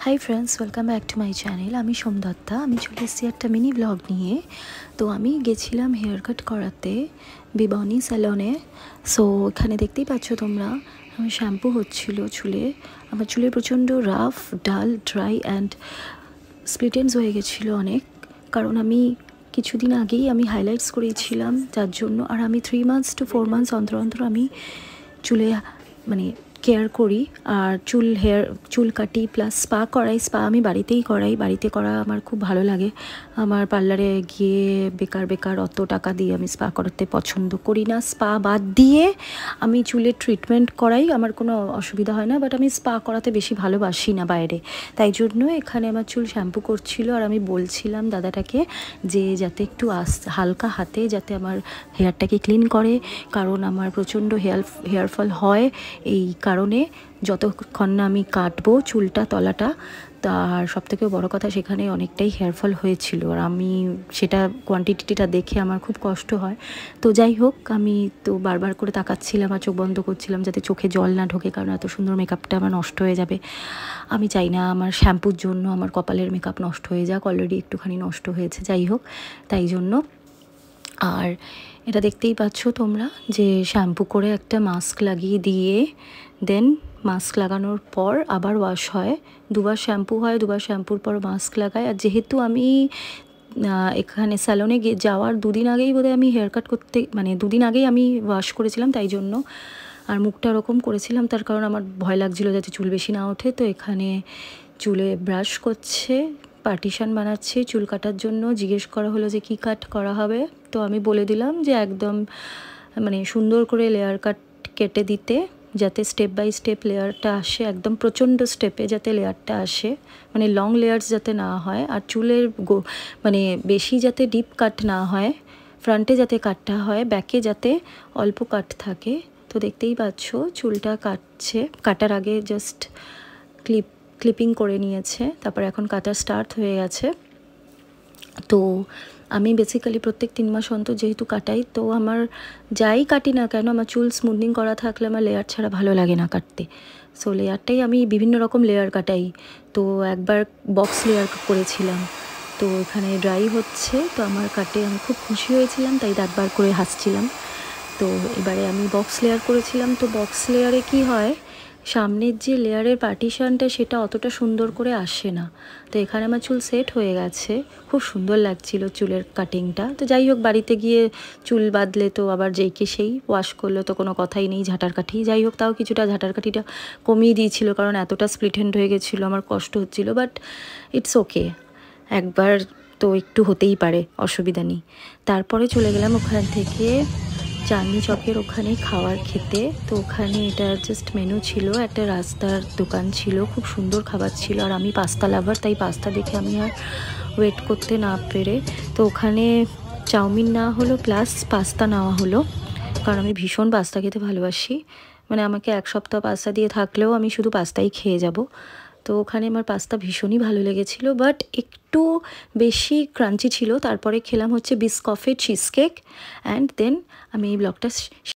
Hi friends, welcome back to my channel. আমি সোমদত্তা। আমি চলে এসেছি একটা মিনি ব্লগ নিয়ে। তো আমি গেছিলাম হেয়ার কাট করাতে বিবনি স্যালনে। সো এখানে দেখতেই পাচ্ছ তোমরা, আমার শ্যাম্পু হচ্ছিল চুলে। আমার চুলে প্রচণ্ড রাফ, ডাল, ড্রাই অ্যান্ড স্প্লিট এন্ডস হয়ে গেছিলো অনেক, কারণ আমি কিছুদিন আগেই আমি হাইলাইটস করিয়েছিলাম যার জন্য। আর আমি 3 months to 4 months অন্তর অন্তর আমি চুলে মানে কেয়ার করি। আর চুল কাটি প্লাস স্পা করাই। স্পা আমি বাড়িতেই করাই, বাড়িতে করা আমার খুব ভালো লাগে। আমার পার্লারে গিয়ে বেকার অত টাকা দিয়ে আমি স্পা করাতে পছন্দ করি না। স্পা বাদ দিয়ে আমি চুলের ট্রিটমেন্ট করাই, আমার কোনো অসুবিধা হয় না, বাট আমি স্পা করাতে বেশি ভালোবাসি না বাইরে। তাই জন্য এখানে আমার চুল শ্যাম্পু করছিল, আর আমি বলছিলাম দাদাটাকে যে যাতে একটু হালকা হাতে যাতে আমার হেয়ারটাকে ক্লিন করে, কারণ আমার প্রচণ্ড হেয়ার ফল হয়। এই কারণে যতক্ষণ না আমি কাটবো চুলটা তলাটা, তার সবথেকে বড় কথা সেখানে অনেকটাই হেয়ারফল হয়েছিল, আর আমি সেটা কোয়ান্টিটিটা দেখে আমার খুব কষ্ট হয়। তো যাই হোক, আমি তো বারবার করে তাকাচ্ছিলাম আর চোখ বন্ধ করছিলাম যাতে চোখে জল না ঢোকে, কারণ এত সুন্দর মেকআপটা আমার নষ্ট হয়ে যাবে। আমি চাই না আমার শ্যাম্পুর জন্য আমার কপালের মেকআপ নষ্ট হয়ে যাক, অলরেডি একটুখানি নষ্ট হয়েছে। যাই হোক, তাই জন্য। আর এটা দেখতেই পাচ্ছ তোমরা যে শ্যাম্পু করে একটা মাস্ক লাগিয়ে দিয়ে দেন মাস্ক লাগানোর পর আবার ওয়াশ হয়। দুবার শ্যাম্পু হয়, দুবার শ্যাম্পুর পর মাস্ক লাগায়। আর যেহেতু আমি এখানে স্যালনে যাওয়ার 2 দিন আগেই বোধহয় আমি হেয়ার কাট করতে, মানে 2 দিন আগেই আমি ওয়াশ করেছিলাম, তাই জন্য। আর মুখটা ওরকম করেছিলাম তার কারণ আমার ভয় লাগছিলো যাতে চুল বেশি না ওঠে। তো এখানে চুলে ব্রাশ করছে, পার্টিশন বানাচ্ছে চুল কাটার জন্য। জিজ্ঞেস করা হলো যে কী কাট করা হবে, তো আমি বলে দিলাম যে একদম মানে সুন্দর করে লেয়ার কাট কেটে দিতে, যাতে স্টেপ বাই স্টেপ লেয়ারটা আসে, একদম প্রচণ্ড স্টেপে যাতে লেয়ারটা আসে, মানে লং লেয়ার্স যাতে না হয়। আর চুলের মানে বেশি যাতে ডিপ কাট না হয়, ফ্রন্টে যাতে কাটটা হয়, ব্যাকে যাতে অল্প কাট থাকে। তো দেখতেই পাচ্ছ চুলটা কাটছে, কাটার আগে জাস্ট ক্লিপিং করে নিয়েছে, তারপর এখন কাটা স্টার্ট হয়ে গেছে। তো আমি বেসিক্যালি প্রত্যেক 3 মাস অন্তর যেহেতু কাটাই, তো আমার যাই কাটি না কেন আমার চুল স্মুথনিং করা থাকলে আমার লেয়ার ছাড়া ভালো লাগে না কাটতে। সো লেয়ারটাই আমি বিভিন্ন রকম লেয়ার কাটাই। তো একবার বক্স লেয়ার করেছিলাম, তো এখানে ড্রাই হচ্ছে, তো আমার কাটে আমি খুব খুশি হয়েছিলাম, তাই দাঁত বার করে হাসছিলাম। তো এবারে আমি বক্স লেয়ার করেছিলাম। তো বক্স লেয়ারে কি হয়, সামনের যে লেয়ারের পার্টিশনটা সেটা অতটা সুন্দর করে আসে না। তো এখানে আমার চুল সেট হয়ে গেছে, খুব সুন্দর লাগছিল চুলের কাটিংটা। তো যাই হোক, বাড়িতে গিয়ে চুল বাঁধলে তো আবার যেইকে সেই ওয়াশ করলে তো কোনো কথাই নেই, ঝাঁটার কাঠি। যাই হোক, তাও কিছুটা ঝাঁটার কাঠিটা কমিয়ে দিয়েছিল, কারণ এতটা স্প্লিট এন্ড হয়ে গেছিলো, আমার কষ্ট হচ্ছিলো। বাট ইটস ওকে, একবার তো একটু হতেই পারে, অসুবিধা নেই। তারপরে চলে গেলাম ওখান থেকে চাঁদনি চকের ওখানে খাবার খেতে। তো ওখানে এটা জাস্ট মেনু ছিল, একটা রাস্তার দোকান ছিল, খুব সুন্দর খাবার ছিল। আর আমি পাস্তা লাভার, তাই পাস্তা দেখে আমি আর ওয়েট করতে না পেরে তো ওখানে চাউমিন নেওয়া হলো প্লাস পাস্তা নেওয়া হলো, কারণ আমি ভীষণ পাস্তা খেতে ভালোবাসি। মানে আমাকে 1 সপ্তাহ পাস্তা দিয়ে থাকলেও আমি শুধু পাস্তাই খেয়ে যাব। তো ওখানে আমার পাস্তা ভীষণই ভালো লেগেছিল, বাট একটু বেশি ক্রাঞ্চি ছিল। তারপরে খেলাম হচ্ছে বিস্কফে চিজ কেক, অ্যান্ড দেন আমি এই ব্লগটা